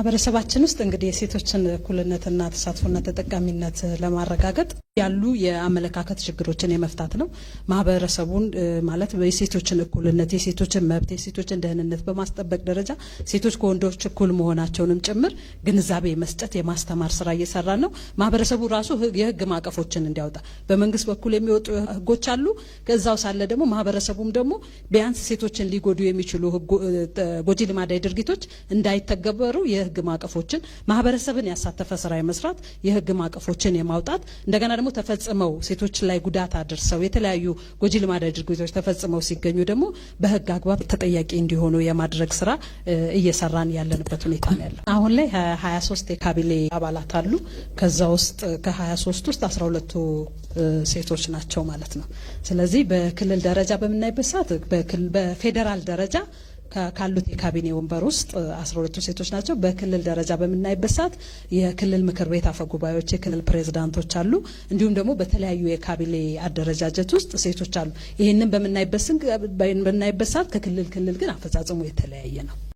ማህበረሰባችን ውስጥ እንግዲህ የሴቶችን እኩልነትና ተሳትፎና ተጠቃሚነት ለማረጋገጥ ያሉ የአመለካከት ችግሮችን የመፍታት ነው። ማህበረሰቡን ማለት የሴቶችን እኩልነት፣ የሴቶችን መብት፣ የሴቶችን ደህንነት በማስጠበቅ ደረጃ ሴቶች ከወንዶች እኩል መሆናቸውንም ጭምር ግንዛቤ መስጠት የማስተማር ስራ እየሰራ ነው። ማህበረሰቡ ራሱ የህግ ማቀፎችን እንዲያወጣ በመንግስት በኩል የሚወጡ ህጎች አሉ። ከዛው ሳለ ደግሞ ማህበረሰቡም ደግሞ ቢያንስ ሴቶችን ሊጎዱ የሚችሉ ጎጂ ልማዳዊ ድርጊቶች እንዳይተገበሩ የህግ ማቀፎችን ማህበረሰብን ያሳተፈ ስራ የመስራት የህግ ማቀፎችን የማውጣት እንደገና ደግሞ ተፈጽመው ሴቶች ላይ ጉዳት አድርሰው የተለያዩ ጎጂ ልማዳዊ ድርጊቶች ተፈጽመው ሲገኙ ደግሞ በህግ አግባብ ተጠያቂ እንዲሆኑ የማድረግ ስራ እየሰራን ያለንበት ሁኔታ ነው ያለው። አሁን ላይ 23 የካቢኔ አባላት አሉ። ከዛ ውስጥ ከ23 ውስጥ 12ቱ ሴቶች ናቸው ማለት ነው። ስለዚህ በክልል ደረጃ በምናይበት ሰዓት በፌዴራል ደረጃ ካሉት የካቢኔ ወንበር ውስጥ 12ቱ ሴቶች ናቸው። በክልል ደረጃ በምናይበት ሰዓት የክልል ምክር ቤት አፈጉባኤዎች፣ የክልል ፕሬዝዳንቶች አሉ። እንዲሁም ደግሞ በተለያዩ የካቢኔ አደረጃጀት ውስጥ ሴቶች አሉ። ይህንን በምናይበት ሰዓት ከክልል ክልል ግን አፈጻጸሙ የተለያየ ነው።